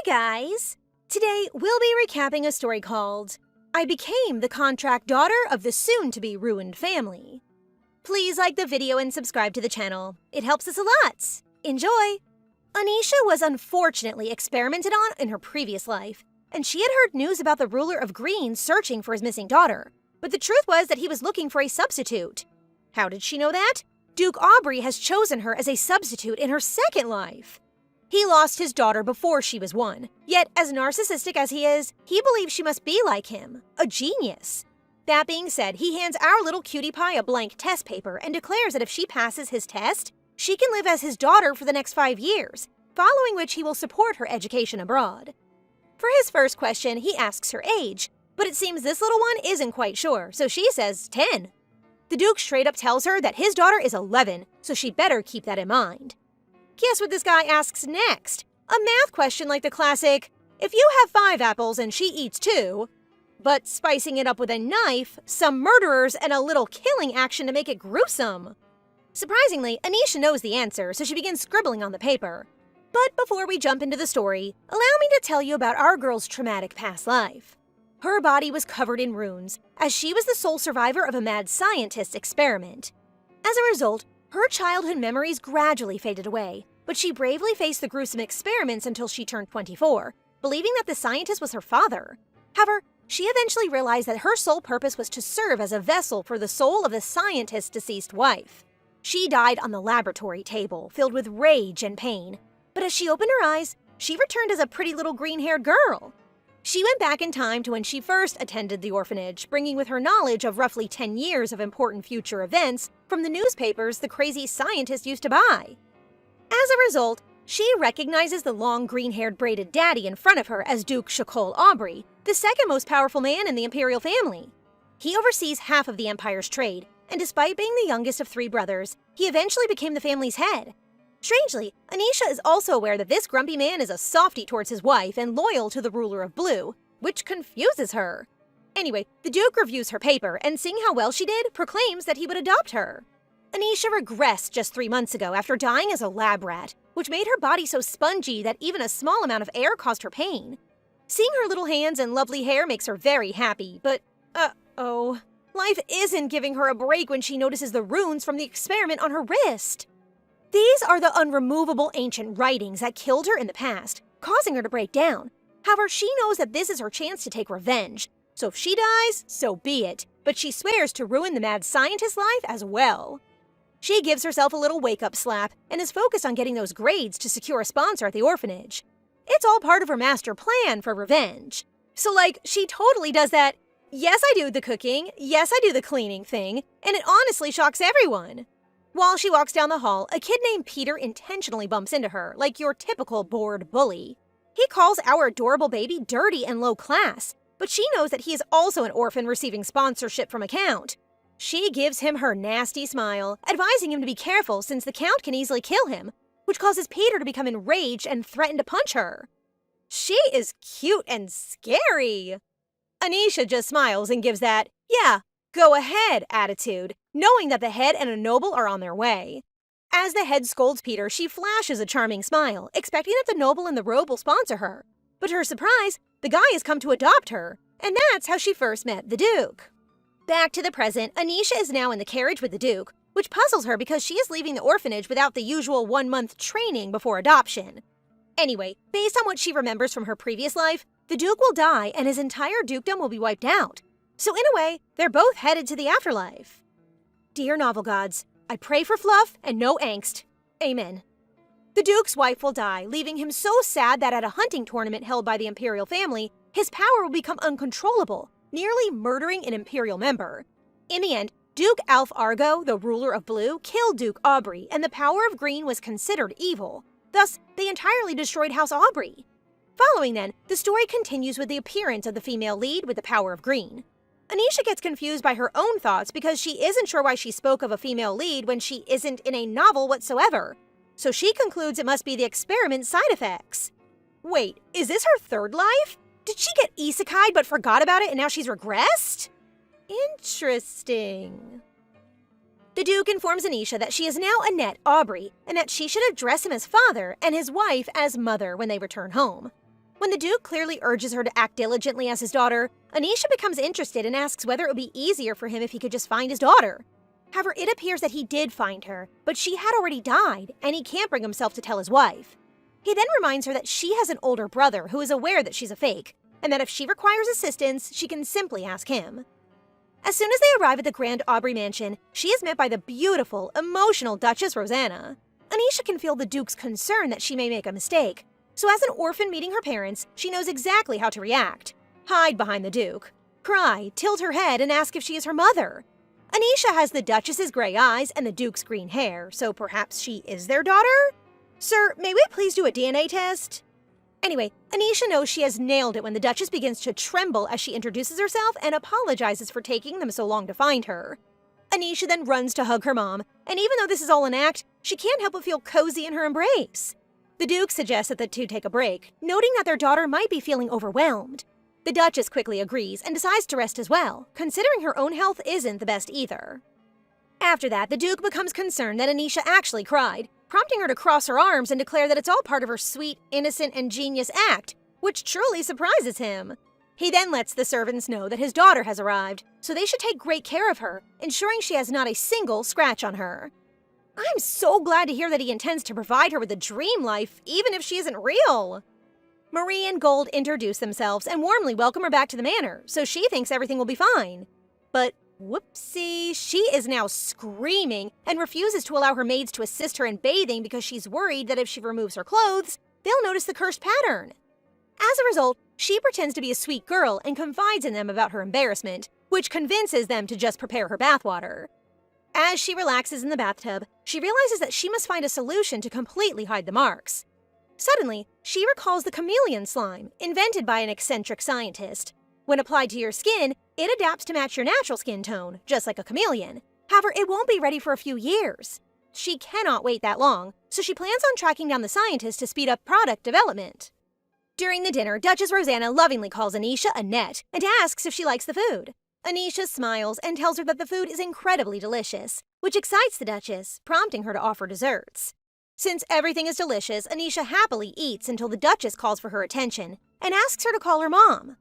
Hi guys! Today we'll be recapping a story called I Became the Contract Daughter of the Soon-to-be Ruined Family. Please like the video and subscribe to the channel. It helps us a lot. Enjoy! Anisha was unfortunately experimented on in her previous life, and she had heard news about the ruler of Green searching for his missing daughter, but the truth was that he was looking for a substitute. How did she know that? Duke Aubrey has chosen her as a substitute in her second life. He lost his daughter before she was one, yet as narcissistic as he is, he believes she must be like him, a genius. That being said, he hands our little cutie pie a blank test paper and declares that if she passes his test, she can live as his daughter for the next 5 years, following which he will support her education abroad. For his first question, he asks her age, but it seems this little one isn't quite sure, so she says 10. The Duke straight up tells her that his daughter is 11, so she better keep that in mind. Guess what this guy asks next? A math question like the classic, if you have 5 apples and she eats 2, but spicing it up with a knife, some murderers, and a little killing action to make it gruesome. Surprisingly, Anisha knows the answer, so she begins scribbling on the paper. But before we jump into the story, allow me to tell you about our girl's traumatic past life. Her body was covered in runes, as she was the sole survivor of a mad scientist's experiment. As a result, her childhood memories gradually faded away, but she bravely faced the gruesome experiments until she turned 24, believing that the scientist was her father. However, she eventually realized that her sole purpose was to serve as a vessel for the soul of the scientist's deceased wife. She died on the laboratory table, filled with rage and pain, but as she opened her eyes, she returned as a pretty little green-haired girl. She went back in time to when she first attended the orphanage, bringing with her knowledge of roughly 10 years of important future events from the newspapers the crazy scientist used to buy. As a result, she recognizes the long green-haired braided daddy in front of her as Duke Shakol Aubrey, the second most powerful man in the Imperial family. He oversees half of the Empire's trade, and despite being the youngest of 3 brothers, he eventually became the family's head. Strangely, Anisha is also aware that this grumpy man is a softie towards his wife and loyal to the ruler of Blue, which confuses her. Anyway, the Duke reviews her paper and seeing how well she did, proclaims that he would adopt her. Anisha regressed just 3 months ago after dying as a lab rat, which made her body so spongy that even a small amount of air caused her pain. Seeing her little hands and lovely hair makes her very happy, but uh-oh. Life isn't giving her a break when she notices the runes from the experiment on her wrist. These are the unremovable ancient writings that killed her in the past, causing her to break down. However, she knows that this is her chance to take revenge. So if she dies, so be it, but she swears to ruin the mad scientist's life as well. She gives herself a little wake-up slap and is focused on getting those grades to secure a sponsor at the orphanage. It's all part of her master plan for revenge. So she totally does that, yes I do the cooking, yes I do the cleaning thing, and it honestly shocks everyone. While she walks down the hall, a kid named Peter intentionally bumps into her, like your typical bored bully. He calls our adorable baby dirty and low class, but she knows that he is also an orphan receiving sponsorship from a count. She gives him her nasty smile, advising him to be careful since the count can easily kill him, which causes Peter to become enraged and threaten to punch her. She is cute and scary. Anisha just smiles and gives that, yeah, go ahead attitude, knowing that the head and a noble are on their way. As the head scolds Peter, she flashes a charming smile, expecting that the noble in the robe will sponsor her. But to her surprise, the guy has come to adopt her, and that's how she first met the Duke. Back to the present, Anisha is now in the carriage with the Duke, which puzzles her because she is leaving the orphanage without the usual 1-month training before adoption. Anyway, based on what she remembers from her previous life, the Duke will die and his entire dukedom will be wiped out. So in a way, they're both headed to the afterlife. Dear novel gods, I pray for fluff and no angst. Amen. The Duke's wife will die, leaving him so sad that at a hunting tournament held by the Imperial family, his power will become uncontrollable, nearly murdering an Imperial member. In the end, Duke Argo, the ruler of Blue, killed Duke Aubrey, and the power of Green was considered evil. Thus, they entirely destroyed House Aubrey. Following then, the story continues with the appearance of the female lead with the power of Green. Anisha gets confused by her own thoughts because she isn't sure why she spoke of a female lead when she isn't in a novel whatsoever. So she concludes it must be the experiment's side effects. Wait, is this her 3rd life? Did she get isekai'd but forgot about it and now she's regressed? Interesting. The Duke informs Anisha that she is now Annette Aubrey and that she should address him as father and his wife as mother when they return home. When the Duke clearly urges her to act diligently as his daughter, Anisha becomes interested and asks whether it would be easier for him if he could just find his daughter. However, it appears that he did find her, but she had already died, and he can't bring himself to tell his wife. He then reminds her that she has an older brother who is aware that she's a fake, and that if she requires assistance, she can simply ask him. As soon as they arrive at the Grand Aubrey mansion, she is met by the beautiful, emotional Duchess Rosanna. Anisha can feel the Duke's concern that she may make a mistake, so as an orphan meeting her parents, she knows exactly how to react. Hide behind the Duke, cry, tilt her head, and ask if she is her mother. Anisha has the Duchess's gray eyes and the Duke's green hair, so perhaps she is their daughter? Sir, may we please do a DNA test? Anyway, Anisha knows she has nailed it when the Duchess begins to tremble as she introduces herself and apologizes for taking them so long to find her. Anisha then runs to hug her mom, and even though this is all an act, she can't help but feel cozy in her embrace. The Duke suggests that the two take a break, noting that their daughter might be feeling overwhelmed. The Duchess quickly agrees and decides to rest as well, considering her own health isn't the best either. After that, the Duke becomes concerned that Anisha actually cried, prompting her to cross her arms and declare that it's all part of her sweet, innocent, and genius act, which truly surprises him. He then lets the servants know that his daughter has arrived, so they should take great care of her, ensuring she has not a single scratch on her. I'm so glad to hear that he intends to provide her with a dream life, even if she isn't real. Marie and Gold introduce themselves and warmly welcome her back to the manor, so she thinks everything will be fine. But whoopsie, she is now screaming and refuses to allow her maids to assist her in bathing because she's worried that if she removes her clothes, they'll notice the cursed pattern. As a result, she pretends to be a sweet girl and confides in them about her embarrassment, which convinces them to just prepare her bathwater. As she relaxes in the bathtub, she realizes that she must find a solution to completely hide the marks. Suddenly, she recalls the chameleon slime, invented by an eccentric scientist. When applied to your skin, it adapts to match your natural skin tone, just like a chameleon. However, it won't be ready for a few years. She cannot wait that long, so she plans on tracking down the scientist to speed up product development. During the dinner, Duchess Rosanna lovingly calls Anisha Annette and asks if she likes the food. Anisha smiles and tells her that the food is incredibly delicious, which excites the Duchess, prompting her to offer desserts. Since everything is delicious, Anisha happily eats until the Duchess calls for her attention and asks her to call her mom.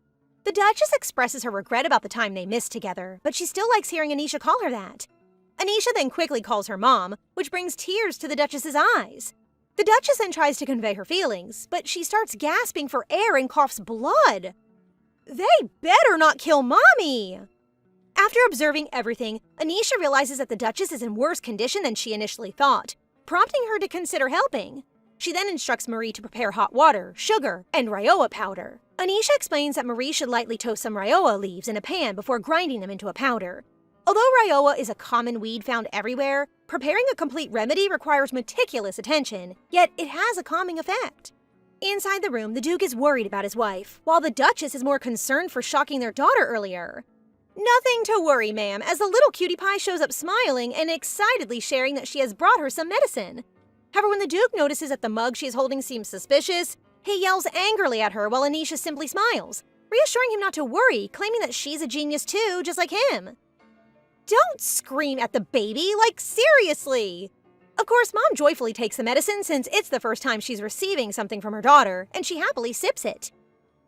The Duchess expresses her regret about the time they missed together, but she still likes hearing Anisha call her that. Anisha then quickly calls her mom, which brings tears to the Duchess's eyes. The Duchess then tries to convey her feelings, but she starts gasping for air and coughs blood. They better not kill Mommy! After observing everything, Anisha realizes that the Duchess is in worse condition than she initially thought, prompting her to consider helping. She then instructs Marie to prepare hot water, sugar, and rioa powder. Anisha explains that Marie should lightly toast some rioa leaves in a pan before grinding them into a powder. Although rioa is a common weed found everywhere, preparing a complete remedy requires meticulous attention, yet it has a calming effect. Inside the room, the Duke is worried about his wife, while the Duchess is more concerned for shocking their daughter earlier. Nothing to worry, ma'am, as the little cutie pie shows up smiling and excitedly sharing that she has brought her some medicine. However, when the Duke notices that the mug she is holding seems suspicious, he yells angrily at her while Anisha simply smiles, reassuring him not to worry, claiming that she's a genius too, just like him. Don't scream at the baby, like seriously! Of course, Mom joyfully takes the medicine since it's the first time she's receiving something from her daughter, and she happily sips it.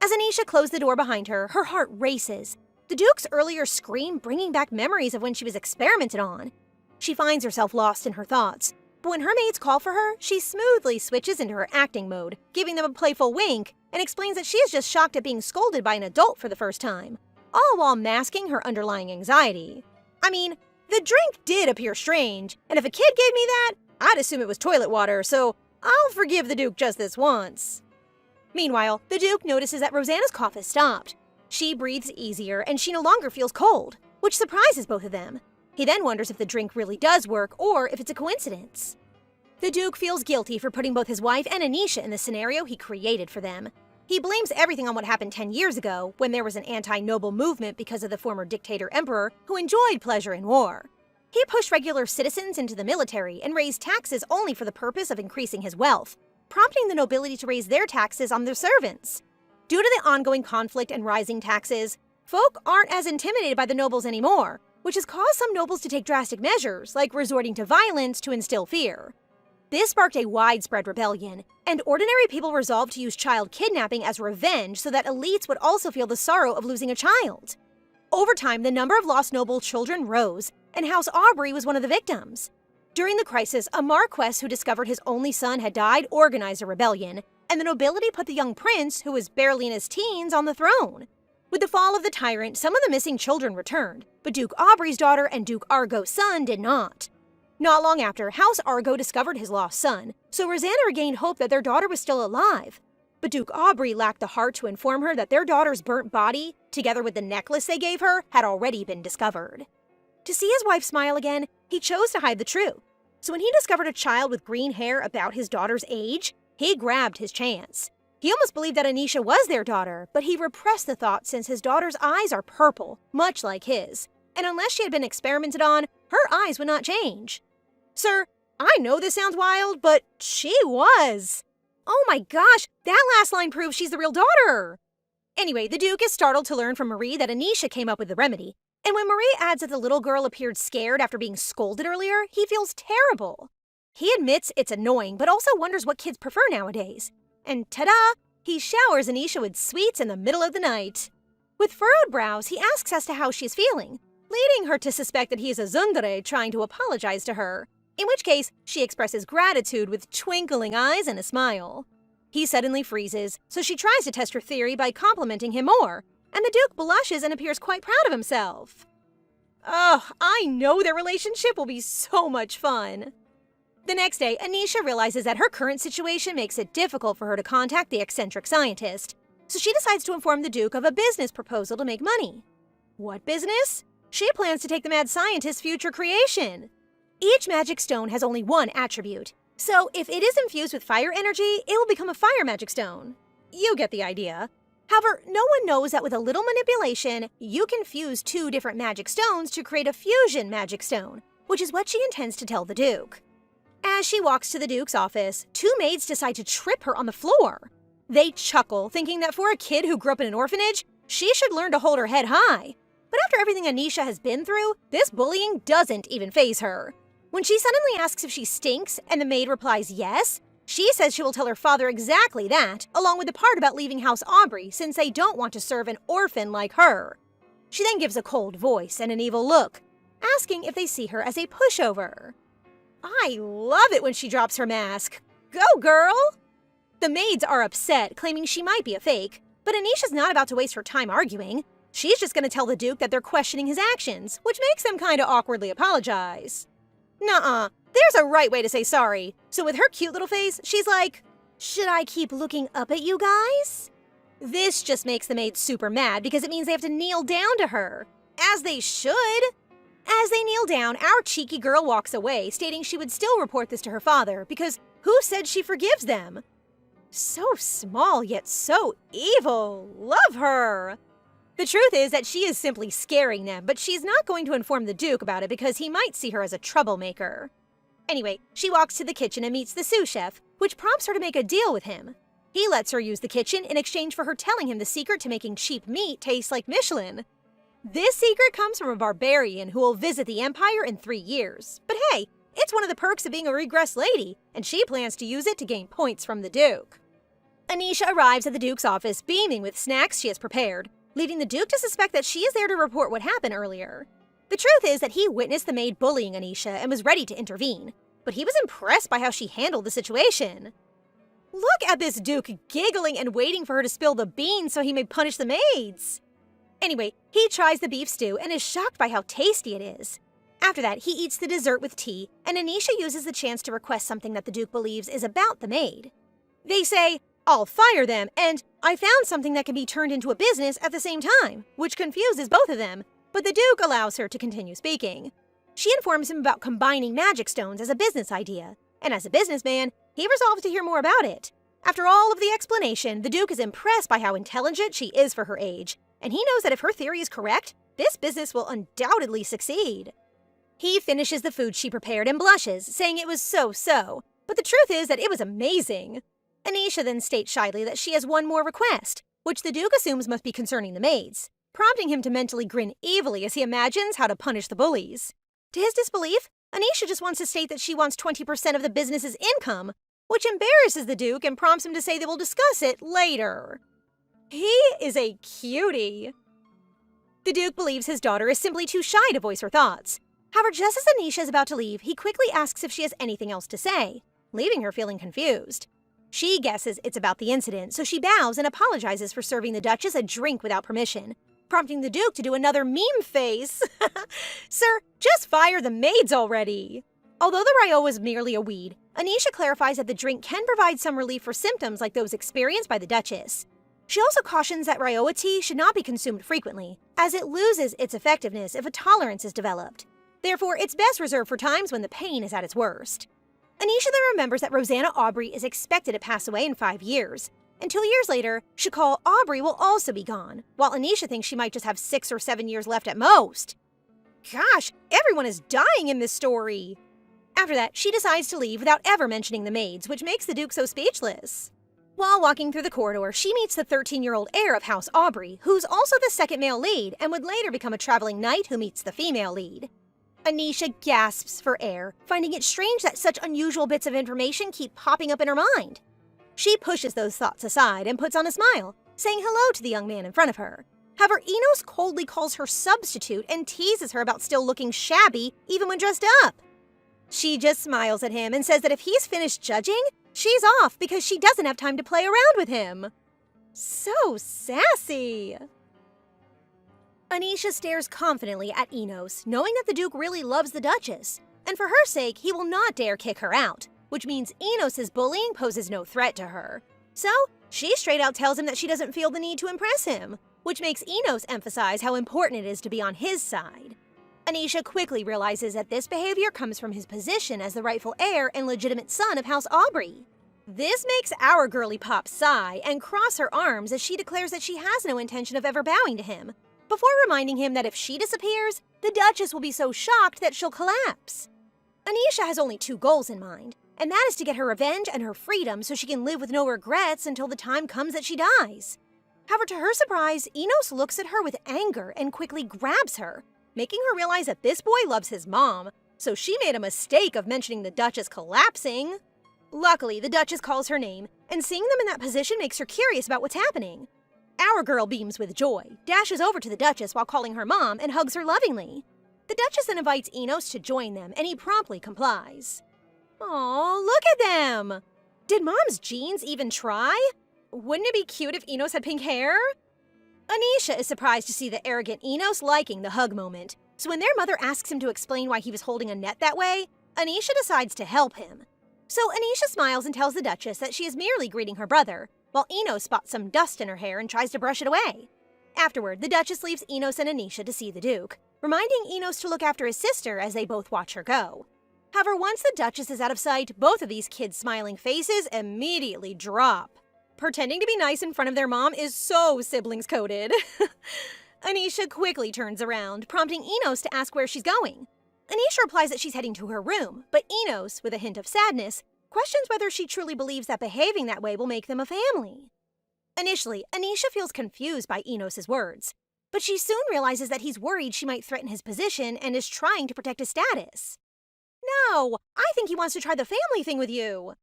As Anisha closed the door behind her, her heart races. The Duke's earlier scream bringing back memories of when she was experimented on. She finds herself lost in her thoughts, but when her maids call for her, she smoothly switches into her acting mode, giving them a playful wink, and explains that she is just shocked at being scolded by an adult for the first time, all while masking her underlying anxiety. I mean, the drink did appear strange, and if a kid gave me that, I'd assume it was toilet water, so I'll forgive the Duke just this once. Meanwhile, the Duke notices that Rosanna's cough has stopped. She breathes easier, and she no longer feels cold, which surprises both of them. He then wonders if the drink really does work, or if it's a coincidence. The Duke feels guilty for putting both his wife and Anisha in the scenario he created for them. He blames everything on what happened 10 years ago, when there was an anti-noble movement because of the former dictator-emperor who enjoyed pleasure in war. He pushed regular citizens into the military and raised taxes only for the purpose of increasing his wealth, prompting the nobility to raise their taxes on their servants. Due to the ongoing conflict and rising taxes, folk aren't as intimidated by the nobles anymore, which has caused some nobles to take drastic measures, like resorting to violence to instill fear. This sparked a widespread rebellion, and ordinary people resolved to use child kidnapping as revenge so that elites would also feel the sorrow of losing a child. Over time, the number of lost noble children rose, and House Aubrey was one of the victims. During the crisis, a marquess who discovered his only son had died organized a rebellion, and the nobility put the young prince, who was barely in his teens, on the throne. With the fall of the tyrant, some of the missing children returned, but Duke Aubrey's daughter and Duke Argo's son did not. Not long after, House Argo discovered his lost son, so Rosanna regained hope that their daughter was still alive. But Duke Aubrey lacked the heart to inform her that their daughter's burnt body, together with the necklace they gave her, had already been discovered. To see his wife smile again, he chose to hide the truth. So when he discovered a child with green hair about his daughter's age, he grabbed his chance. He almost believed that Anisha was their daughter, but he repressed the thought since his daughter's eyes are purple, much like his. And unless she had been experimented on, her eyes would not change. Sir, I know this sounds wild, but she was. Oh my gosh, that last line proves she's the real daughter. Anyway, the Duke is startled to learn from Marie that Anisha came up with the remedy. And when Marie adds that the little girl appeared scared after being scolded earlier, he feels terrible. He admits it's annoying, but also wonders what kids prefer nowadays. And ta-da! He showers Anisha with sweets in the middle of the night. With furrowed brows, he asks as to how she's feeling, leading her to suspect that he is a tsundere trying to apologize to her. In which case, she expresses gratitude with twinkling eyes and a smile. He suddenly freezes, so she tries to test her theory by complimenting him more, and the Duke blushes and appears quite proud of himself. Oh, I know their relationship will be so much fun. The next day, Anisha realizes that her current situation makes it difficult for her to contact the eccentric scientist, so she decides to inform the Duke of a business proposal to make money. What business? She plans to take the mad scientist's future creation. Each magic stone has only one attribute, so if it is infused with fire energy, it will become a fire magic stone. You get the idea. However, no one knows that with a little manipulation, you can fuse two different magic stones to create a fusion magic stone, which is what she intends to tell the Duke. As she walks to the Duke's office, two maids decide to trip her on the floor. They chuckle, thinking that for a kid who grew up in an orphanage, she should learn to hold her head high. But after everything Anisha has been through, this bullying doesn't even faze her. When she suddenly asks if she stinks and the maid replies yes, she says she will tell her father exactly that, along with the part about leaving House Aubrey since they don't want to serve an orphan like her. She then gives a cold voice and an evil look, asking if they see her as a pushover. I love it when she drops her mask. Go, girl! The maids are upset, claiming she might be a fake, but Anisha's not about to waste her time arguing. She's just going to tell the Duke that they're questioning his actions, which makes them kind of awkwardly apologize. Nuh-uh, there's a right way to say sorry. So with her cute little face, she's like, should I keep looking up at you guys? This just makes the maids super mad because it means they have to kneel down to her. As they should. As they kneel down, our cheeky girl walks away, stating she would still report this to her father because who said she forgives them? So small yet so evil. Love her. The truth is that she is simply scaring them, but she's not going to inform the Duke about it because he might see her as a troublemaker. Anyway, she walks to the kitchen and meets the sous chef, which prompts her to make a deal with him. He lets her use the kitchen in exchange for her telling him the secret to making cheap meat taste like Michelin. This secret comes from a barbarian who will visit the Empire in 3 years. But hey, it's one of the perks of being a regressed lady, and she plans to use it to gain points from the Duke. Anisha arrives at the Duke's office beaming with snacks she has prepared, leading the Duke to suspect that she is there to report what happened earlier. The truth is that he witnessed the maid bullying Anisha and was ready to intervene, but he was impressed by how she handled the situation. Look at this Duke giggling and waiting for her to spill the beans so he may punish the maids. Anyway, he tries the beef stew and is shocked by how tasty it is. After that, he eats the dessert with tea, and Anisha uses the chance to request something that the Duke believes is about the maid. They say, I'll fire them, and I found something that can be turned into a business at the same time, which confuses both of them, but the Duke allows her to continue speaking. She informs him about combining magic stones as a business idea, and as a businessman, he resolves to hear more about it. After all of the explanation, the Duke is impressed by how intelligent she is for her age, and he knows that if her theory is correct, this business will undoubtedly succeed. He finishes the food she prepared and blushes, saying it was so-so, but the truth is that it was amazing. Anisha then states shyly that she has one more request, which the Duke assumes must be concerning the maids, prompting him to mentally grin evilly as he imagines how to punish the bullies. To his disbelief, Anisha just wants to state that she wants 20% of the business's income, which embarrasses the Duke and prompts him to say they will discuss it later. He is a cutie. The Duke believes his daughter is simply too shy to voice her thoughts. However, just as Anisha is about to leave, he quickly asks if she has anything else to say, leaving her feeling confused. She guesses it's about the incident, so she bows and apologizes for serving the Duchess a drink without permission, prompting the Duke to do another meme face. Sir, just fire the maids already! Although the Ryo was merely a weed, Anisha clarifies that the drink can provide some relief for symptoms like those experienced by the Duchess. She also cautions that Ryoa tea should not be consumed frequently, as it loses its effectiveness if a tolerance is developed. Therefore, it's best reserved for times when the pain is at its worst. Anisha then remembers that Rosanna Aubrey is expected to pass away in 5 years, and 2 years later, Shakal Aubrey will also be gone, while Anisha thinks she might just have 6 or 7 years left at most. Gosh, everyone is dying in this story! After that, she decides to leave without ever mentioning the maids, which makes the Duke so speechless. While walking through the corridor, she meets the 13-year-old heir of House Aubrey, who's also the second male lead and would later become a traveling knight who meets the female lead. Anisha gasps for air, finding it strange that such unusual bits of information keep popping up in her mind. She pushes those thoughts aside and puts on a smile, saying hello to the young man in front of her. However, Enos coldly calls her substitute and teases her about still looking shabby even when dressed up. She just smiles at him and says that if he's finished judging, she's off because she doesn't have time to play around with him. So sassy! Anisha stares confidently at Enos, knowing that the Duke really loves the Duchess, and for her sake, he will not dare kick her out, which means Enos's bullying poses no threat to her. So, she straight out tells him that she doesn't feel the need to impress him, which makes Enos emphasize how important it is to be on his side. Anisha quickly realizes that this behavior comes from his position as the rightful heir and legitimate son of House Aubrey. This makes our girly pop sigh and cross her arms as she declares that she has no intention of ever bowing to him, before reminding him that if she disappears, the Duchess will be so shocked that she'll collapse. Anisha has only 2 goals in mind, and that is to get her revenge and her freedom so she can live with no regrets until the time comes that she dies. However, to her surprise, Enos looks at her with anger and quickly grabs her, making her realize that this boy loves his mom, so she made a mistake of mentioning the Duchess collapsing. Luckily, the Duchess calls her name, and seeing them in that position makes her curious about what's happening. Our girl beams with joy, dashes over to the Duchess while calling her mom, and hugs her lovingly. The Duchess then invites Enos to join them, and he promptly complies. Aw, look at them! Did Mom's genes even try? Wouldn't it be cute if Enos had pink hair? Anisha is surprised to see the arrogant Enos liking the hug moment, so when their mother asks him to explain why he was holding a net that way, Anisha decides to help him. So Anisha smiles and tells the Duchess that she is merely greeting her brother, while Enos spots some dust in her hair and tries to brush it away. Afterward, the Duchess leaves Enos and Anisha to see the Duke, reminding Enos to look after his sister as they both watch her go. However, once the Duchess is out of sight, both of these kids' smiling faces immediately drop. Pretending to be nice in front of their mom is so siblings-coded. Anisha quickly turns around, prompting Enos to ask where she's going. Anisha replies that she's heading to her room, but Enos, with a hint of sadness, questions whether she truly believes that behaving that way will make them a family. Initially, Anisha feels confused by Enos's words, but she soon realizes that he's worried she might threaten his position and is trying to protect his status. No, I think he wants to try the family thing with you.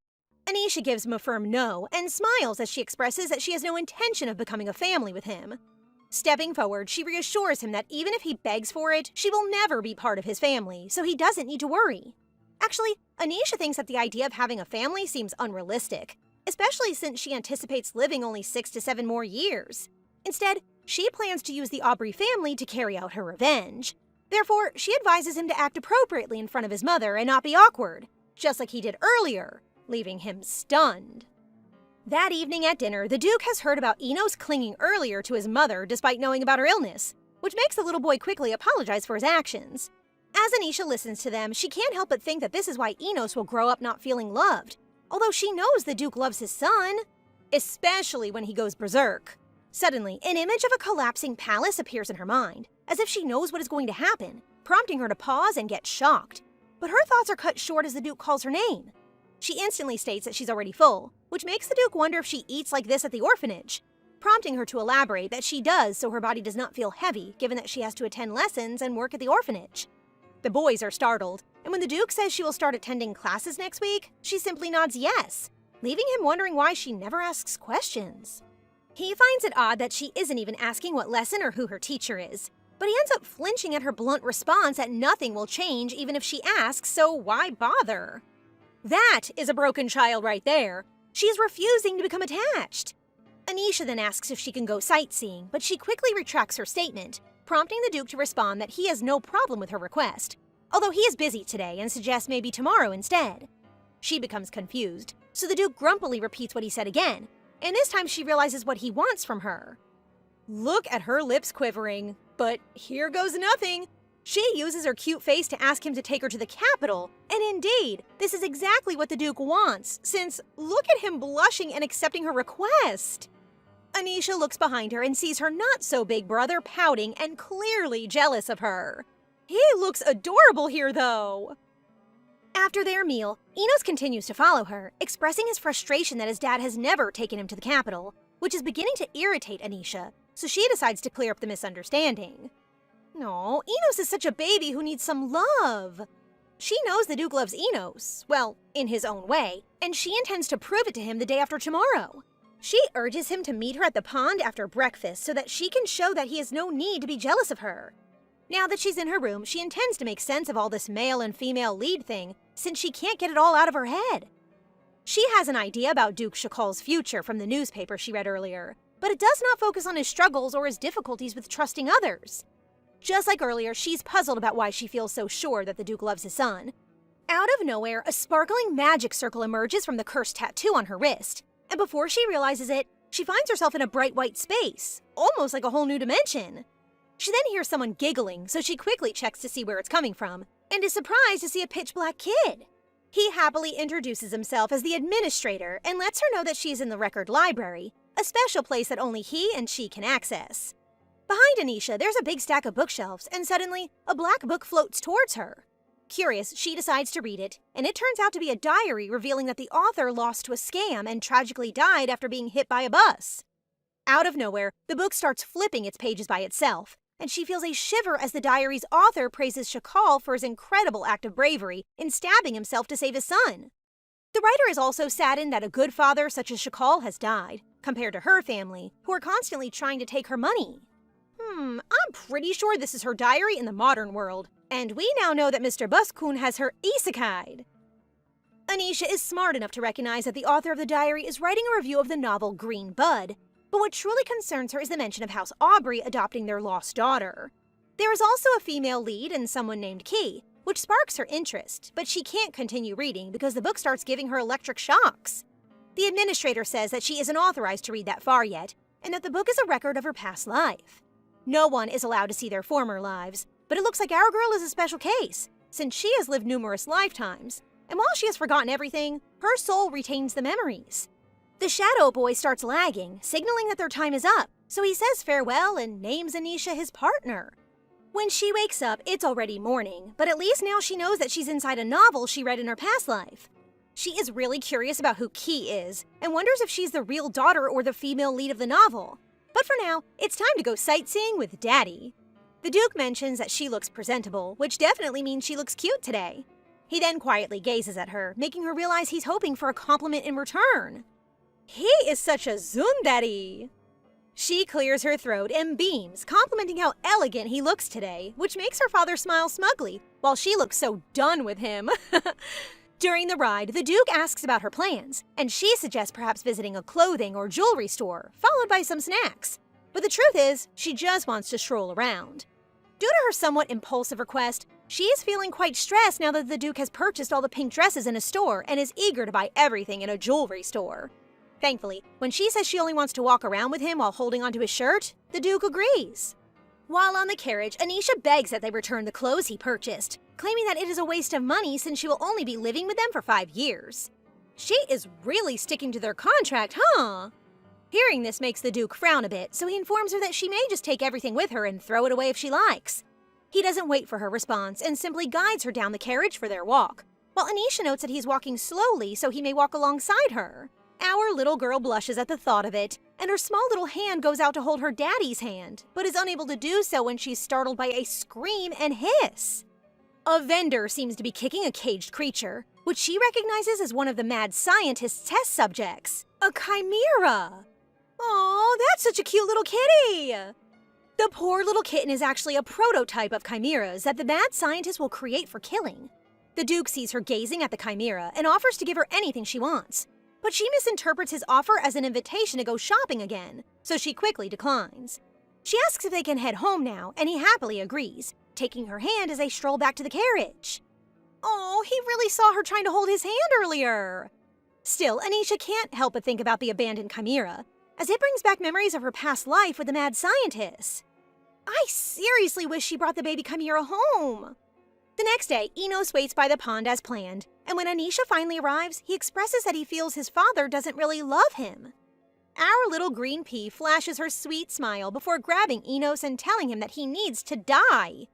Anisha gives him a firm no and smiles as she expresses that she has no intention of becoming a family with him. Stepping forward, she reassures him that even if he begs for it, she will never be part of his family, so he doesn't need to worry. Actually, Anisha thinks that the idea of having a family seems unrealistic, especially since she anticipates living only 6 to 7 more years. Instead, she plans to use the Aubrey family to carry out her revenge. Therefore, she advises him to act appropriately in front of his mother and not be awkward, just like he did earlier, leaving him stunned. That evening at dinner, the Duke has heard about Enos clinging earlier to his mother despite knowing about her illness, which makes the little boy quickly apologize for his actions. As Anisha listens to them, she can't help but think that this is why Enos will grow up not feeling loved, although she knows the Duke loves his son, especially when he goes berserk. Suddenly, an image of a collapsing palace appears in her mind, as if she knows what is going to happen, prompting her to pause and get shocked. But her thoughts are cut short as the Duke calls her name. She instantly states that she's already full, which makes the Duke wonder if she eats like this at the orphanage, prompting her to elaborate that she does so her body does not feel heavy, given that she has to attend lessons and work at the orphanage. The boys are startled, and when the Duke says she will start attending classes next week, she simply nods yes, leaving him wondering why she never asks questions. He finds it odd that she isn't even asking what lesson or who her teacher is, but he ends up flinching at her blunt response that nothing will change even if she asks, so why bother? That is a broken child right there. She is refusing to become attached. Anisha then asks if she can go sightseeing, but she quickly retracts her statement, prompting the Duke to respond that he has no problem with her request, although he is busy today and suggests maybe tomorrow instead. She becomes confused, so the Duke grumpily repeats what he said again, and this time she realizes what he wants from her. Look at her lips quivering, but here goes nothing. She uses her cute face to ask him to take her to the capital, and indeed, this is exactly what the Duke wants, since look at him blushing and accepting her request. Anisha looks behind her and sees her not-so-big brother pouting and clearly jealous of her. He looks adorable here, though. After their meal, Enos continues to follow her, expressing his frustration that his dad has never taken him to the capital, which is beginning to irritate Anisha, so she decides to clear up the misunderstanding. No, Enos is such a baby who needs some love. She knows the Duke loves Enos, well, in his own way, and she intends to prove it to him the day after tomorrow. She urges him to meet her at the pond after breakfast so that she can show that he has no need to be jealous of her. Now that she's in her room, she intends to make sense of all this male and female lead thing, since she can't get it all out of her head. She has an idea about Duke Shakal's future from the newspaper she read earlier, but it does not focus on his struggles or his difficulties with trusting others. Just like earlier, she's puzzled about why she feels so sure that the Duke loves his son. Out of nowhere, a sparkling magic circle emerges from the cursed tattoo on her wrist, and before she realizes it, she finds herself in a bright white space, almost like a whole new dimension. She then hears someone giggling, so she quickly checks to see where it's coming from, and is surprised to see a pitch-black kid. He happily introduces himself as the administrator and lets her know that she's in the record library, a special place that only he and she can access. Behind Anisha, there's a big stack of bookshelves, and suddenly, a black book floats towards her. Curious, she decides to read it, and it turns out to be a diary revealing that the author lost to a scam and tragically died after being hit by a bus. Out of nowhere, the book starts flipping its pages by itself, and she feels a shiver as the diary's author praises Shakal for his incredible act of bravery in stabbing himself to save his son. The writer is also saddened that a good father such as Shakal has died, compared to her family, who are constantly trying to take her money. I'm pretty sure this is her diary in the modern world, and we now know that Mr. Buskun has her isekai'd. Anisha is smart enough to recognize that the author of the diary is writing a review of the novel Green Bud, but what truly concerns her is the mention of House Aubrey adopting their lost daughter. There is also a female lead and someone named Key, which sparks her interest, but she can't continue reading because the book starts giving her electric shocks. The administrator says that she isn't authorized to read that far yet, and that the book is a record of her past life. No one is allowed to see their former lives, but it looks like our girl is a special case, since she has lived numerous lifetimes, and while she has forgotten everything, her soul retains the memories. The Shadow Boy starts lagging, signaling that their time is up, so he says farewell and names Anisha his partner. When she wakes up, it's already morning, but at least now she knows that she's inside a novel she read in her past life. She is really curious about who Key is, and wonders if she's the real daughter or the female lead of the novel. But for now, it's time to go sightseeing with Daddy. The Duke mentions that she looks presentable, which definitely means she looks cute today. He then quietly gazes at her, making her realize he's hoping for a compliment in return. He is such a tsundere! She clears her throat and beams, complimenting how elegant he looks today, which makes her father smile smugly, while she looks so done with him. During the ride, the Duke asks about her plans, and she suggests perhaps visiting a clothing or jewelry store, followed by some snacks. But the truth is, she just wants to stroll around. Due to her somewhat impulsive request, she is feeling quite stressed now that the Duke has purchased all the pink dresses in a store and is eager to buy everything in a jewelry store. Thankfully, when she says she only wants to walk around with him while holding onto his shirt, the Duke agrees. While on the carriage, Anisha begs that they return the clothes he purchased, claiming that it is a waste of money since she will only be living with them for 5 years. She is really sticking to their contract, huh? Hearing this makes the Duke frown a bit, so he informs her that she may just take everything with her and throw it away if she likes. He doesn't wait for her response and simply guides her down the carriage for their walk, while Anisha notes that he's walking slowly so he may walk alongside her. Our little girl blushes at the thought of it, and her small little hand goes out to hold her daddy's hand, but is unable to do so when she's startled by a scream and hiss. A vendor seems to be kicking a caged creature, which she recognizes as one of the mad scientist's test subjects, a chimera. Aw, that's such a cute little kitty! The poor little kitten is actually a prototype of chimeras that the mad scientist will create for killing. The Duke sees her gazing at the chimera and offers to give her anything she wants, but she misinterprets his offer as an invitation to go shopping again, so she quickly declines. She asks if they can head home now, and he happily agrees, taking her hand as they stroll back to the carriage. Oh, he really saw her trying to hold his hand earlier. Still, Anisha can't help but think about the abandoned chimera, as it brings back memories of her past life with the mad scientist. I seriously wish she brought the baby chimera home. The next day, Enos waits by the pond as planned, and when Anisha finally arrives, he expresses that he feels his father doesn't really love him. Our little green pea flashes her sweet smile before grabbing Enos and telling him that he needs to die.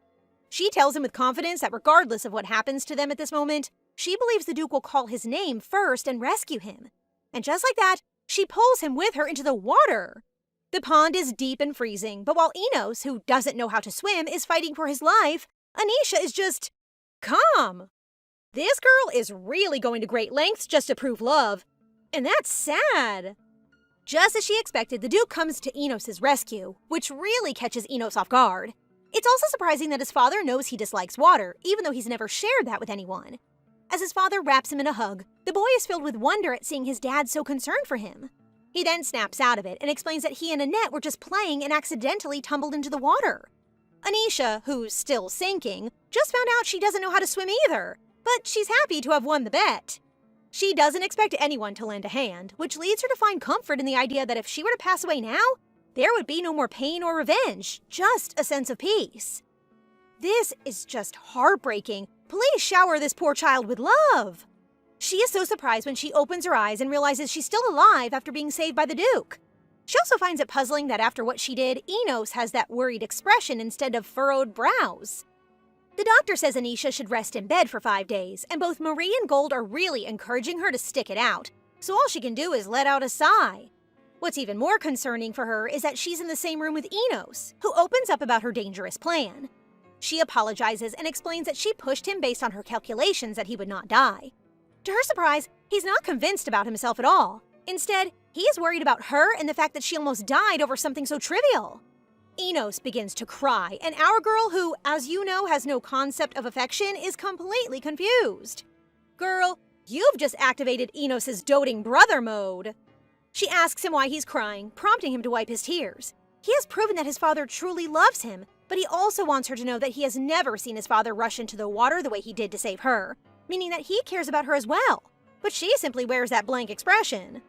She tells him with confidence that regardless of what happens to them at this moment, she believes the Duke will call his name first and rescue him. And just like that, she pulls him with her into the water. The pond is deep and freezing, but while Enos, who doesn't know how to swim, is fighting for his life, Anisha is just calm. This girl is really going to great lengths just to prove love, and that's sad. Just as she expected, the Duke comes to Enos' rescue, which really catches Enos off guard. It's also surprising that his father knows he dislikes water, even though he's never shared that with anyone. As his father wraps him in a hug, the boy is filled with wonder at seeing his dad so concerned for him. He then snaps out of it and explains that he and Annette were just playing and accidentally tumbled into the water. Anisha, who's still sinking, just found out she doesn't know how to swim either, but she's happy to have won the bet. She doesn't expect anyone to lend a hand, which leads her to find comfort in the idea that if she were to pass away now, there would be no more pain or revenge, just a sense of peace. This is just heartbreaking. Please shower this poor child with love. She is so surprised when she opens her eyes and realizes she's still alive after being saved by the Duke. She also finds it puzzling that after what she did, Enos has that worried expression instead of furrowed brows. The doctor says Anisha should rest in bed for 5 days, and both Marie and Gold are really encouraging her to stick it out, so all she can do is let out a sigh. What's even more concerning for her is that she's in the same room with Enos, who opens up about her dangerous plan. She apologizes and explains that she pushed him based on her calculations that he would not die. To her surprise, he's not convinced about himself at all. Instead, he is worried about her and the fact that she almost died over something so trivial. Enos begins to cry, and our girl, who, as you know, has no concept of affection, is completely confused. Girl, you've just activated Enos' doting brother mode. She asks him why he's crying, prompting him to wipe his tears. He has proven that his father truly loves him, but he also wants her to know that he has never seen his father rush into the water the way he did to save her, meaning that he cares about her as well. But she simply wears that blank expression.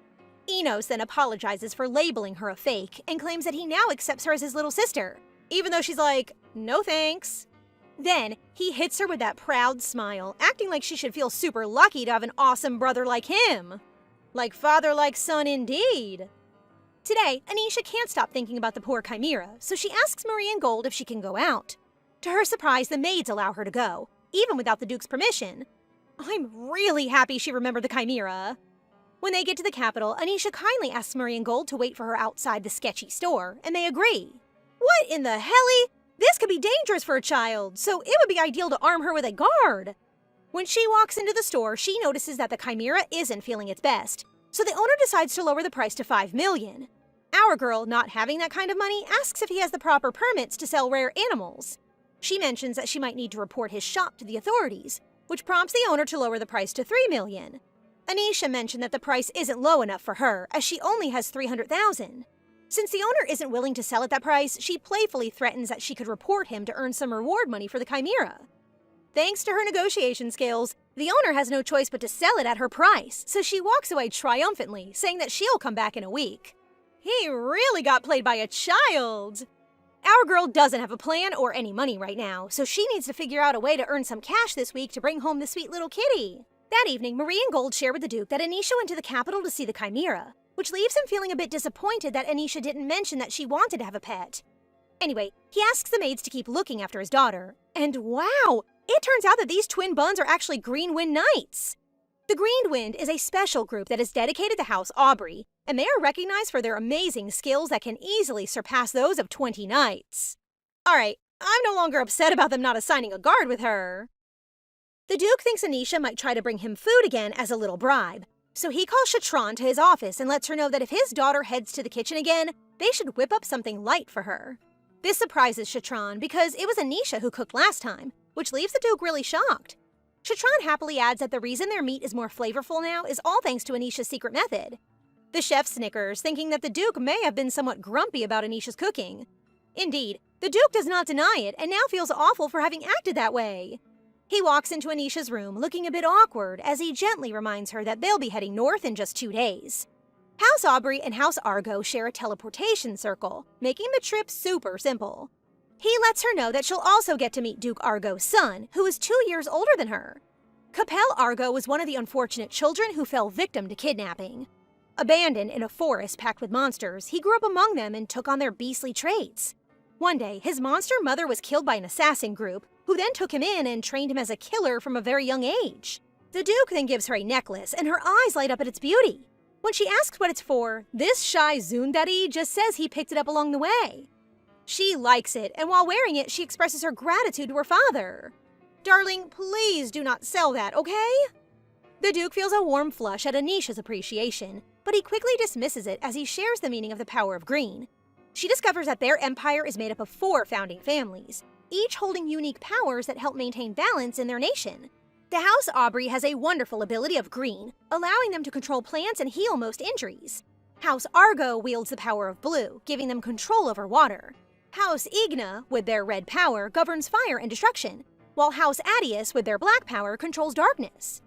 Enos then apologizes for labeling her a fake and claims that he now accepts her as his little sister, even though she's like, no thanks. Then, he hits her with that proud smile, acting like she should feel super lucky to have an awesome brother like him. Like father, like son indeed. Today, Anisha can't stop thinking about the poor chimera, so she asks Marie and Gold if she can go out. To her surprise, the maids allow her to go, even without the Duke's permission. I'm really happy she remembered the chimera. When they get to the capital, Anisha kindly asks Marie and Gold to wait for her outside the sketchy store, and they agree. What in the helly? This could be dangerous for a child, so it would be ideal to arm her with a guard. When she walks into the store, she notices that the chimera isn't feeling its best, so the owner decides to lower the price to $5 million. Our girl, not having that kind of money, asks if he has the proper permits to sell rare animals. She mentions that she might need to report his shop to the authorities, which prompts the owner to lower the price to $3 million. Anisha mentioned that the price isn't low enough for her, as she only has $300,000. Since the owner isn't willing to sell at that price, she playfully threatens that she could report him to earn some reward money for the chimera. Thanks to her negotiation skills, the owner has no choice but to sell it at her price, so she walks away triumphantly, saying that she'll come back in a week. He really got played by a child! Our girl doesn't have a plan or any money right now, so she needs to figure out a way to earn some cash this week to bring home the sweet little kitty. That evening, Marie and Gold share with the Duke that Anisha went to the capital to see the chimera, which leaves him feeling a bit disappointed that Anisha didn't mention that she wanted to have a pet. Anyway, he asks the maids to keep looking after his daughter, and wow! It turns out that these twin buns are actually Green Wind Knights. The Green Wind is a special group that is dedicated to House Aubrey, and they are recognized for their amazing skills that can easily surpass those of 20 knights. Alright, I'm no longer upset about them not assigning a guard with her. The Duke thinks Anisha might try to bring him food again as a little bribe, so he calls Chatron to his office and lets her know that if his daughter heads to the kitchen again, they should whip up something light for her. This surprises Chatron because it was Anisha who cooked last time, which leaves the Duke really shocked. Chatron happily adds that the reason their meat is more flavorful now is all thanks to Anisha's secret method. The chef snickers, thinking that the Duke may have been somewhat grumpy about Anisha's cooking. Indeed, the Duke does not deny it and now feels awful for having acted that way. He walks into Anisha's room looking a bit awkward as he gently reminds her that they'll be heading north in just 2 days. House Aubrey and House Argo share a teleportation circle, making the trip super simple. He lets her know that she'll also get to meet Duke Argo's son, who is 2 years older than her. Capel Argo was one of the unfortunate children who fell victim to kidnapping. Abandoned in a forest packed with monsters, he grew up among them and took on their beastly traits. One day, his monster mother was killed by an assassin group, who then took him in and trained him as a killer from a very young age. The Duke then gives her a necklace, and her eyes light up at its beauty. When she asks what it's for, this shy Zundari just says he picked it up along the way. She likes it, and while wearing it, she expresses her gratitude to her father. "Darling, please do not sell that, okay?" The Duke feels a warm flush at Anisha's appreciation, but he quickly dismisses it as he shares the meaning of the power of green. She discovers that their empire is made up of 4 founding families, each holding unique powers that help maintain balance in their nation. The House Aubrey has a wonderful ability of green, allowing them to control plants and heal most injuries. House Argo wields the power of blue, giving them control over water. House Igna, with their red power, governs fire and destruction, while House Adius, with their black power, controls darkness.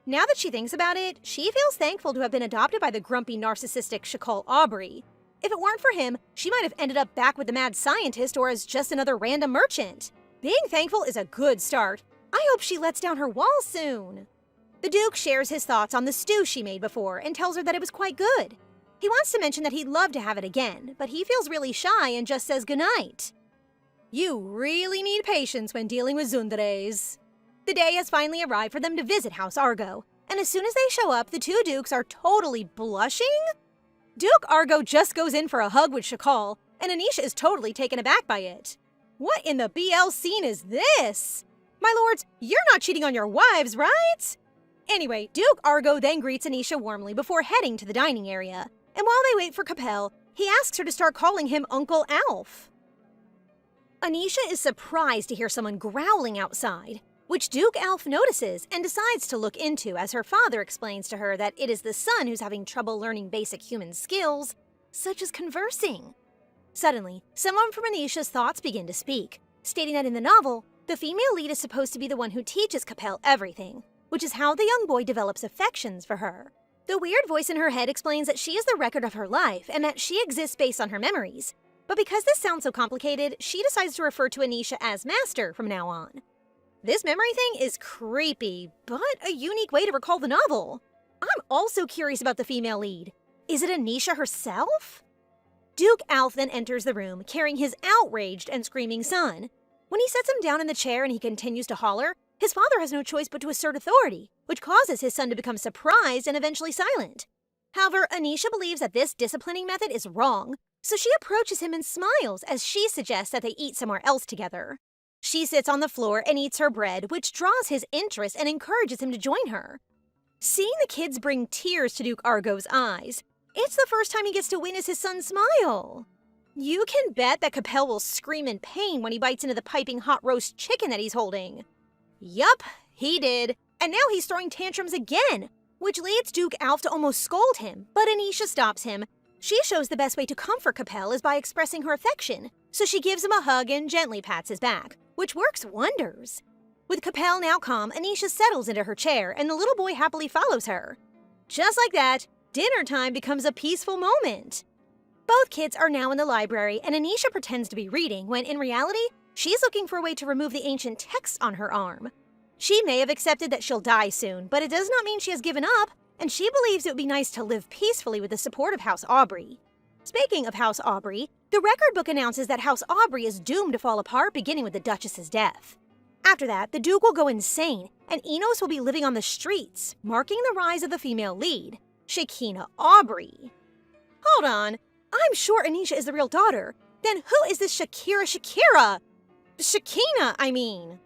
Now that she thinks about it, she feels thankful to have been adopted by the grumpy, narcissistic Shakal Aubrey. If it weren't for him, she might have ended up back with the mad scientist or as just another random merchant. Being thankful is a good start. I hope she lets down her walls soon. The Duke shares his thoughts on the stew she made before and tells her that it was quite good. He wants to mention that he'd love to have it again, but he feels really shy and just says goodnight. You really need patience when dealing with Zundares. The day has finally arrived for them to visit House Argo, and as soon as they show up, the 2 Dukes are totally blushing? Duke Argo just goes in for a hug with Shakal, and Anisha is totally taken aback by it. What in the BL scene is this? My lords, you're not cheating on your wives, right? Anyway, Duke Argo then greets Anisha warmly before heading to the dining area, and while they wait for Capel, he asks her to start calling him Uncle Alf. Anisha is surprised to hear someone growling outside, which Duke Alf notices and decides to look into as her father explains to her that it is the son who's having trouble learning basic human skills, such as conversing. Suddenly, someone from Anisha's thoughts begin to speak, stating that in the novel, the female lead is supposed to be the one who teaches Capel everything, which is how the young boy develops affections for her. The weird voice in her head explains that she is the record of her life and that she exists based on her memories. But because this sounds so complicated, she decides to refer to Anisha as Master from now on. This memory thing is creepy, but a unique way to recall the novel. I'm also curious about the female lead. Is it Anisha herself? Duke Alf then enters the room, carrying his outraged and screaming son. When he sets him down in the chair and he continues to holler, his father has no choice but to assert authority, which causes his son to become surprised and eventually silent. However, Anisha believes that this disciplining method is wrong, so she approaches him and smiles as she suggests that they eat somewhere else together. She sits on the floor and eats her bread, which draws his interest and encourages him to join her. Seeing the kids bring tears to Duke Argo's eyes, it's the first time he gets to witness his son smile. You can bet that Capel will scream in pain when he bites into the piping hot roast chicken that he's holding. Yup, he did, and now he's throwing tantrums again, which leads Duke Alf to almost scold him, but Anisha stops him. She shows the best way to comfort Capel is by expressing her affection, so she gives him a hug and gently pats his back, which works wonders. With Capel now calm, Anisha settles into her chair and the little boy happily follows her. Just like that, dinner time becomes a peaceful moment. Both kids are now in the library and Anisha pretends to be reading when in reality, she's looking for a way to remove the ancient text on her arm. She may have accepted that she'll die soon, but it does not mean she has given up, and she believes it would be nice to live peacefully with the support of House Aubrey. Speaking of House Aubrey, the record book announces that House Aubrey is doomed to fall apart beginning with the Duchess's death. After that, the Duke will go insane, and Enos will be living on the streets, marking the rise of the female lead, Shakina Aubrey. Hold on, I'm sure Anisha is the real daughter. Then who is this Shakira? Shakina, I mean.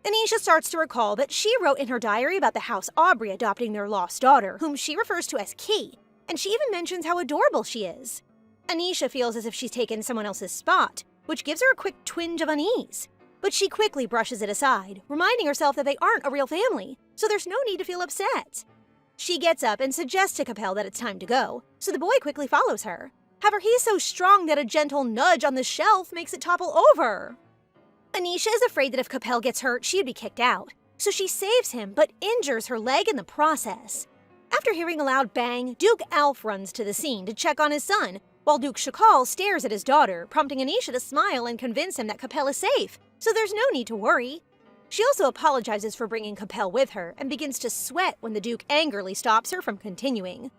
Anisha starts to recall that she wrote in her diary about the house Aubrey adopting their lost daughter, whom she refers to as Key, and she even mentions how adorable she is. Anisha feels as if she's taken someone else's spot, which gives her a quick twinge of unease. But she quickly brushes it aside, reminding herself that they aren't a real family, so there's no need to feel upset. She gets up and suggests to Capel that it's time to go, so the boy quickly follows her. However, he's so strong that a gentle nudge on the shelf makes it topple over. Anisha is afraid that if Capel gets hurt, she'd be kicked out, so she saves him but injures her leg in the process. After hearing a loud bang, Duke Alf runs to the scene to check on his son, while Duke Shakal stares at his daughter, prompting Anisha to smile and convince him that Capel is safe, so there's no need to worry. She also apologizes for bringing Capel with her and begins to sweat when the Duke angrily stops her from continuing.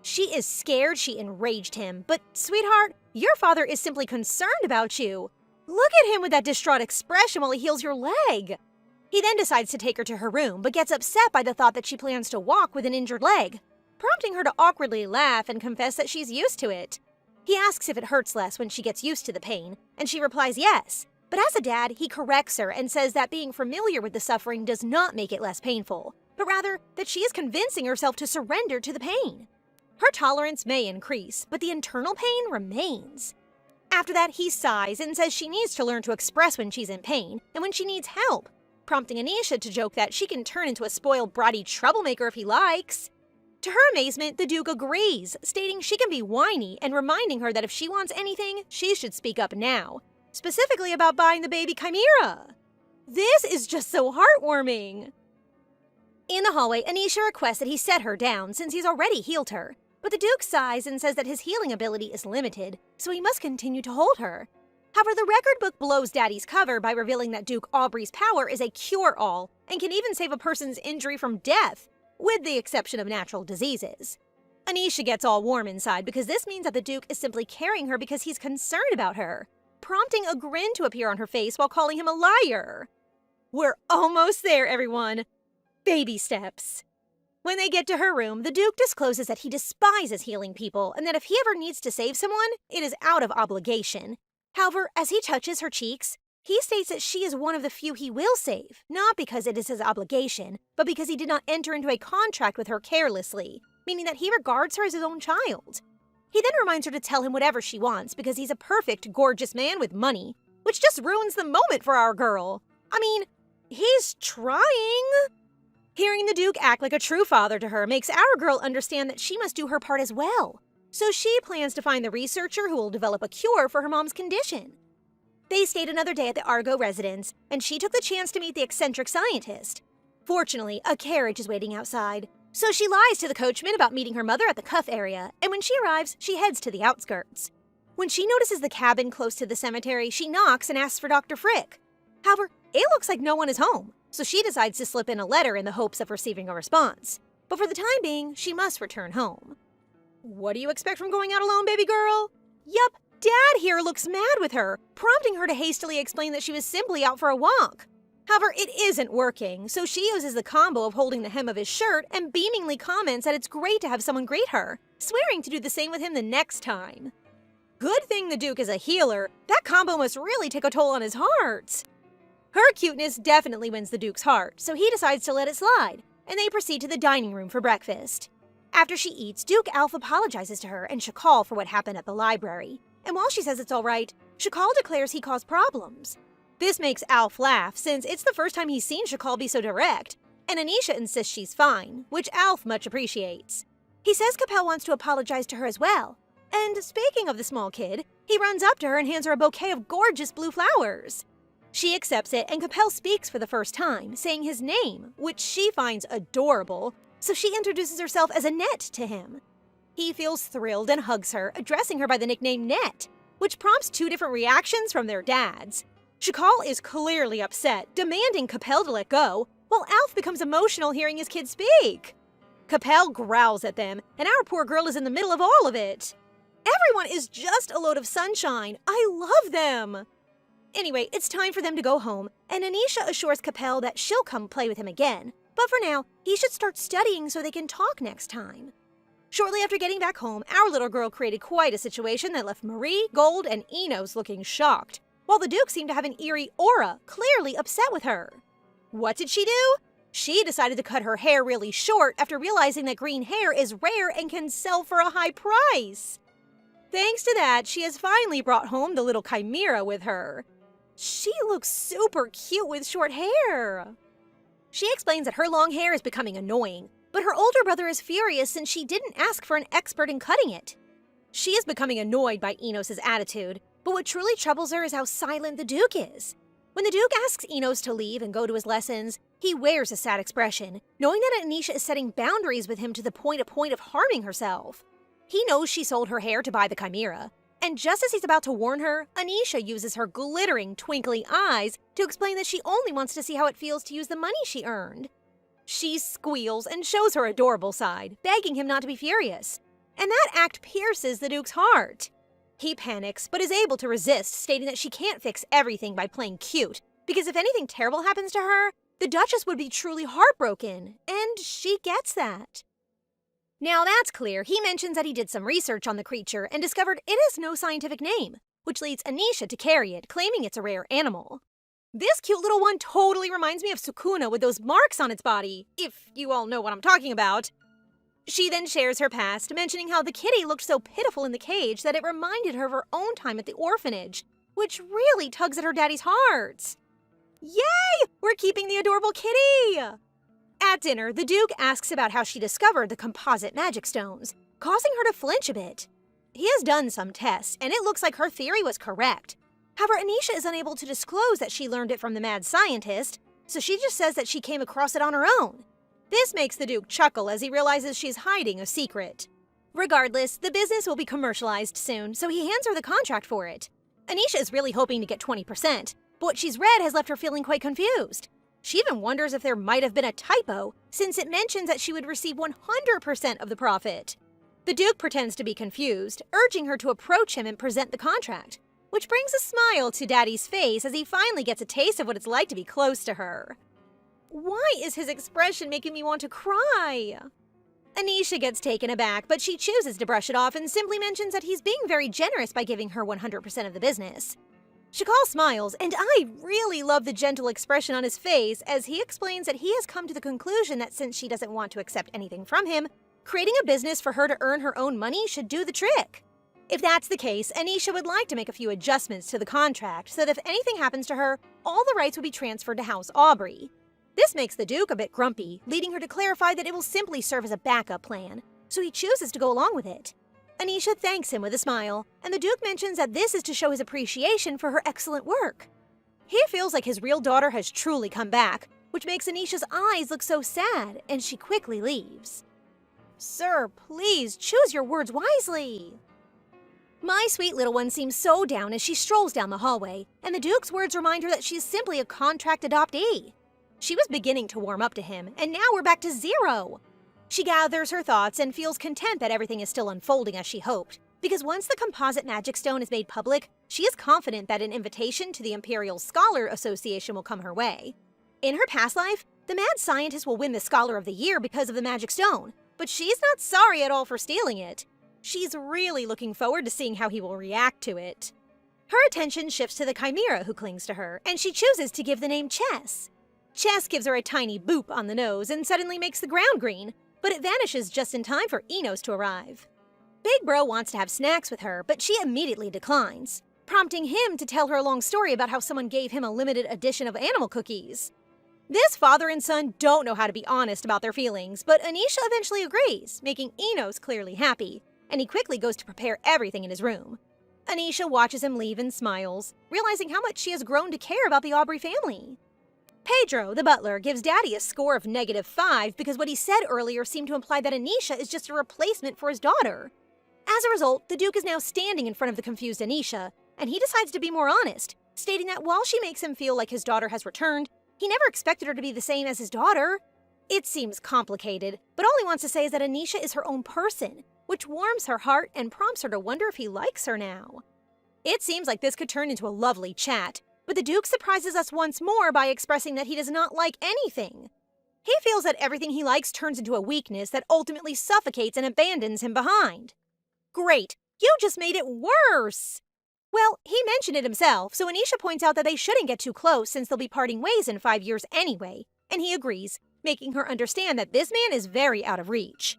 She is scared she enraged him, but sweetheart, your father is simply concerned about you. Look at him with that distraught expression while he heals your leg. He then decides to take her to her room, but gets upset by the thought that she plans to walk with an injured leg, prompting her to awkwardly laugh and confess that she's used to it. He asks if it hurts less when she gets used to the pain, and she replies yes. But as a dad, he corrects her and says that being familiar with the suffering does not make it less painful, but rather that she is convincing herself to surrender to the pain. Her tolerance may increase, but the internal pain remains. After that, he sighs and says she needs to learn to express when she's in pain and when she needs help, prompting Anisha to joke that she can turn into a spoiled, bratty troublemaker if he likes. To her amazement, the Duke agrees, stating she can be whiny and reminding her that if she wants anything, she should speak up now, specifically about buying the baby chimera. This is just so heartwarming. In the hallway, Anisha requests that he set her down since he's already healed her, but the Duke sighs and says that his healing ability is limited, so he must continue to hold her. However, the record book blows Daddy's cover by revealing that Duke Aubrey's power is a cure-all and can even save a person's injury from death, with the exception of natural diseases. Anisha gets all warm inside because this means that the Duke is simply carrying her because he's concerned about her, prompting a grin to appear on her face while calling him a liar. We're almost there, everyone. Baby steps. When they get to her room, the Duke discloses that he despises healing people and that if he ever needs to save someone, it is out of obligation. However, as he touches her cheeks, he states that she is one of the few he will save, not because it is his obligation, but because he did not enter into a contract with her carelessly, meaning that he regards her as his own child. He then reminds her to tell him whatever she wants because he's a perfect, gorgeous man with money, which just ruins the moment for our girl. I mean, he's trying. Hearing the Duke act like a true father to her makes our girl understand that she must do her part as well. So she plans to find the researcher who will develop a cure for her mom's condition. They stayed another day at the Argo residence, and she took the chance to meet the eccentric scientist. Fortunately, a carriage is waiting outside, so she lies to the coachman about meeting her mother at the cuff area, and when she arrives, she heads to the outskirts. When she notices the cabin close to the cemetery, she knocks and asks for Dr. Frick. However, it looks like no one is home, so she decides to slip in a letter in the hopes of receiving a response. But for the time being, she must return home. What do you expect from going out alone, baby girl? Yup, Dad here looks mad with her, prompting her to hastily explain that she was simply out for a walk. However, it isn't working, so she uses the combo of holding the hem of his shirt and beamingly comments that it's great to have someone greet her, swearing to do the same with him the next time. Good thing the Duke is a healer. That combo must really take a toll on his heart. Her cuteness definitely wins the Duke's heart, so he decides to let it slide, and they proceed to the dining room for breakfast. After she eats, Duke Alf apologizes to her and Shakal for what happened at the library. And while she says it's all right, Shakal declares he caused problems. This makes Alf laugh, since it's the first time he's seen Shakal be so direct, and Anisha insists she's fine, which Alf much appreciates. He says Capel wants to apologize to her as well. And speaking of the small kid, he runs up to her and hands her a bouquet of gorgeous blue flowers. She accepts it, and Capel speaks for the first time, saying his name, which she finds adorable, so she introduces herself as Annette to him. He feels thrilled and hugs her, addressing her by the nickname Net, which prompts two different reactions from their dads. Shakal is clearly upset, demanding Capel to let go, while Alf becomes emotional hearing his kid speak. Capel growls at them, and our poor girl is in the middle of all of it. Everyone is just a load of sunshine. I love them. Anyway, it's time for them to go home, and Anisha assures Capel that she'll come play with him again. But for now, he should start studying so they can talk next time. Shortly after getting back home, our little girl created quite a situation that left Marie, Gold, and Enos looking shocked, while the Duke seemed to have an eerie aura, clearly upset with her. What did she do? She decided to cut her hair really short after realizing that green hair is rare and can sell for a high price. Thanks to that, she has finally brought home the little chimera with her. She looks super cute with short hair. She explains that her long hair is becoming annoying, but her older brother is furious since she didn't ask for an expert in cutting it. She is becoming annoyed by Enos' attitude, but what truly troubles her is how silent the Duke is. When the Duke asks Enos to leave and go to his lessons, he wears a sad expression, knowing that Anisha is setting boundaries with him to the point of harming herself. He knows she sold her hair to buy the chimera, and just as he's about to warn her, Anisha uses her glittering, twinkly eyes to explain that she only wants to see how it feels to use the money she earned. She squeals and shows her adorable side, begging him not to be furious. And that act pierces the Duke's heart. He panics, but is able to resist, stating that she can't fix everything by playing cute, because if anything terrible happens to her, the Duchess would be truly heartbroken, and she gets that. Now that's clear, he mentions that he did some research on the creature and discovered it has no scientific name, which leads Anisha to carry it, claiming it's a rare animal. This cute little one totally reminds me of Sukuna with those marks on its body, if you all know what I'm talking about. She then shares her past, mentioning how the kitty looked so pitiful in the cage that it reminded her of her own time at the orphanage, which really tugs at her daddy's heart. Yay! We're keeping the adorable kitty! At dinner, the Duke asks about how she discovered the composite magic stones, causing her to flinch a bit. He has done some tests, and it looks like her theory was correct. However, Anisha is unable to disclose that she learned it from the mad scientist, so she just says that she came across it on her own. This makes the Duke chuckle as he realizes she's hiding a secret. Regardless, the business will be commercialized soon, so he hands her the contract for it. Anisha is really hoping to get 20%, but what she's read has left her feeling quite confused. She even wonders if there might have been a typo, since it mentions that she would receive 100% of the profit. The Duke pretends to be confused, urging her to approach him and present the contract, which brings a smile to Daddy's face as he finally gets a taste of what it's like to be close to her. Why is his expression making me want to cry? Anisha gets taken aback, but she chooses to brush it off and simply mentions that he's being very generous by giving her 100% of the business. Shakal smiles, and I really love the gentle expression on his face as he explains that he has come to the conclusion that since she doesn't want to accept anything from him, creating a business for her to earn her own money should do the trick. If that's the case, Anisha would like to make a few adjustments to the contract so that if anything happens to her, all the rights will be transferred to House Aubrey. This makes the Duke a bit grumpy, leading her to clarify that it will simply serve as a backup plan, so he chooses to go along with it. Anisha thanks him with a smile, and the Duke mentions that this is to show his appreciation for her excellent work. He feels like his real daughter has truly come back, which makes Anisha's eyes look so sad, and she quickly leaves. Sir, please choose your words wisely. My sweet little one seems so down as she strolls down the hallway, and the Duke's words remind her that she is simply a contract adoptee. She was beginning to warm up to him, and now we're back to zero. She gathers her thoughts and feels content that everything is still unfolding as she hoped, because once the composite magic stone is made public, she is confident that an invitation to the Imperial Scholar Association will come her way. In her past life, the mad scientist will win the Scholar of the Year because of the magic stone, but she's not sorry at all for stealing it. She's really looking forward to seeing how he will react to it. Her attention shifts to the chimera who clings to her, and she chooses to give the name Chess. Chess gives her a tiny boop on the nose and suddenly makes the ground green, but it vanishes just in time for Enos to arrive. Big Bro wants to have snacks with her, but she immediately declines, prompting him to tell her a long story about how someone gave him a limited edition of animal cookies. This father and son don't know how to be honest about their feelings, but Anisha eventually agrees, making Enos clearly happy, and he quickly goes to prepare everything in his room. Anisha watches him leave and smiles, realizing how much she has grown to care about the Aubrey family. Pedro, the butler, gives Daddy a score of -5 because what he said earlier seemed to imply that Anisha is just a replacement for his daughter. As a result, the Duke is now standing in front of the confused Anisha, and he decides to be more honest, stating that while she makes him feel like his daughter has returned, he never expected her to be the same as his daughter. It seems complicated, but all he wants to say is that Anisha is her own person, which warms her heart and prompts her to wonder if he likes her now. It seems like this could turn into a lovely chat, but the Duke surprises us once more by expressing that he does not like anything. He feels that everything he likes turns into a weakness that ultimately suffocates and abandons him behind. Great! You just made it worse! Well, he mentioned it himself, so Anisha points out that they shouldn't get too close since they'll be parting ways in 5 years anyway, and he agrees, making her understand that this man is very out of reach.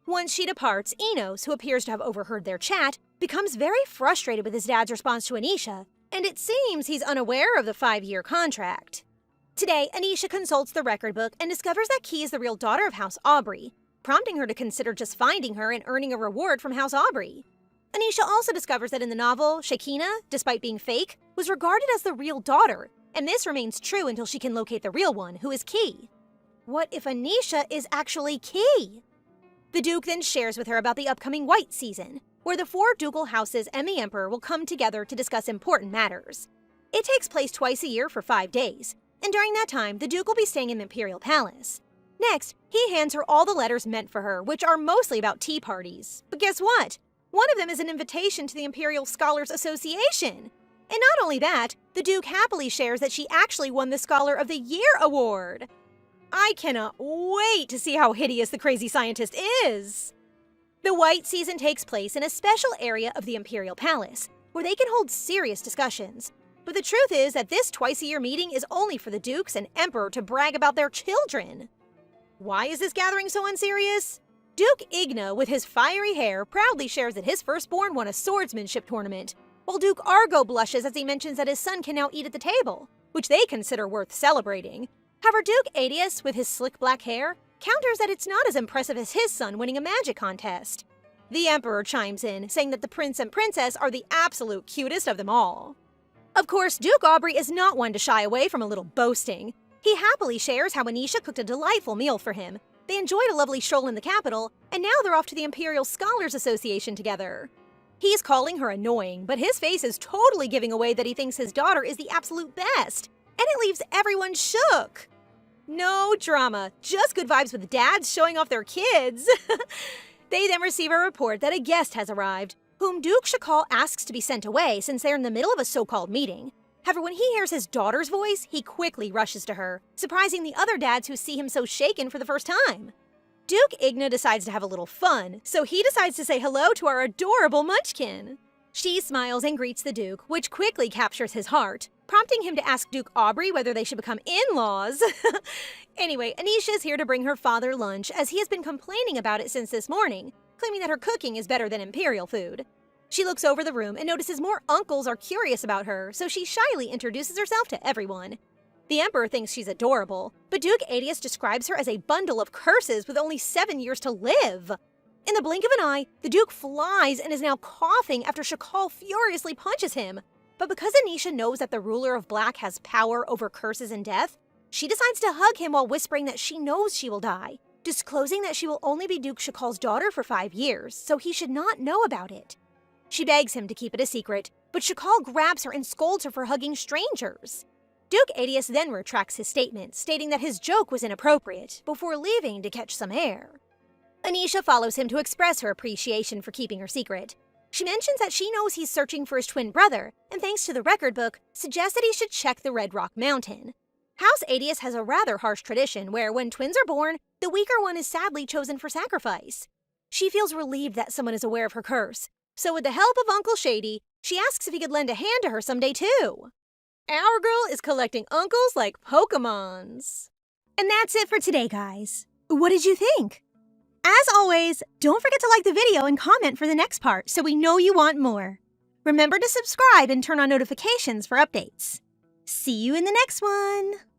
Once she departs, Enos, who appears to have overheard their chat, becomes very frustrated with his dad's response to Anisha, and it seems he's unaware of the 5-year contract. Today, Anisha consults the record book and discovers that Key is the real daughter of House Aubrey, prompting her to consider just finding her and earning a reward from House Aubrey. Anisha also discovers that in the novel, Shekinah, despite being fake, was regarded as the real daughter, and this remains true until she can locate the real one, who is Key. What if Anisha is actually Key? The Duke then shares with her about the upcoming White season, where the 4 ducal houses and the Emperor will come together to discuss important matters. It takes place twice a year for 5 days, and during that time, the Duke will be staying in the Imperial Palace. Next, he hands her all the letters meant for her, which are mostly about tea parties. But guess what? One of them is an invitation to the Imperial Scholars Association. And not only that, the Duke happily shares that she actually won the Scholar of the Year award. I cannot wait to see how hideous the crazy scientist is! The White season takes place in a special area of the Imperial Palace, where they can hold serious discussions. But the truth is that this twice-a-year meeting is only for the Dukes and Emperor to brag about their children. Why is this gathering so unserious? Duke Igna, with his fiery hair, proudly shares that his firstborn won a swordsmanship tournament, while Duke Argo blushes as he mentions that his son can now eat at the table, which they consider worth celebrating. However, Duke Adius, with his slick black hair, counters that it's not as impressive as his son winning a magic contest. The Emperor chimes in, saying that the Prince and Princess are the absolute cutest of them all. Of course, Duke Aubrey is not one to shy away from a little boasting. He happily shares how Anisha cooked a delightful meal for him. They enjoyed a lovely stroll in the capital, and now they're off to the Imperial Scholars Association together. He's calling her annoying, but his face is totally giving away that he thinks his daughter is the absolute best, and it leaves everyone shook. No drama, just good vibes with dads showing off their kids. They then receive a report that a guest has arrived, whom Duke Shakal asks to be sent away since they're in the middle of a so-called meeting. However, when he hears his daughter's voice, he quickly rushes to her, surprising the other dads who see him so shaken for the first time. Duke Igna decides to have a little fun, so he decides to say hello to our adorable munchkin. She smiles and greets the Duke, which quickly captures his heart, prompting him to ask Duke Aubrey whether they should become in-laws. Anyway, Anisha is here to bring her father lunch, as he has been complaining about it since this morning, claiming that her cooking is better than Imperial food. She looks over the room and notices more uncles are curious about her, so she shyly introduces herself to everyone. The Emperor thinks she's adorable, but Duke Adius describes her as a bundle of curses with only 7 years to live. In the blink of an eye, the Duke flies and is now coughing after Shakal furiously punches him. But because Anisha knows that the ruler of Black has power over curses and death, she decides to hug him while whispering that she knows she will die, disclosing that she will only be Duke Shakal's daughter for 5 years, so he should not know about it. She begs him to keep it a secret, but Shakal grabs her and scolds her for hugging strangers. Duke Adius then retracts his statement, stating that his joke was inappropriate, before leaving to catch some air. Anisha follows him to express her appreciation for keeping her secret. She mentions that she knows he's searching for his twin brother, and thanks to the record book, suggests that he should check the Red Rock Mountain. House Adius has a rather harsh tradition where, when twins are born, the weaker one is sadly chosen for sacrifice. She feels relieved that someone is aware of her curse, so with the help of Uncle Shady, she asks if he could lend a hand to her someday too. Our girl is collecting uncles like Pokemons. And that's it for today, guys. What did you think? As always, don't forget to like the video and comment for the next part so we know you want more. Remember to subscribe and turn on notifications for updates. See you in the next one!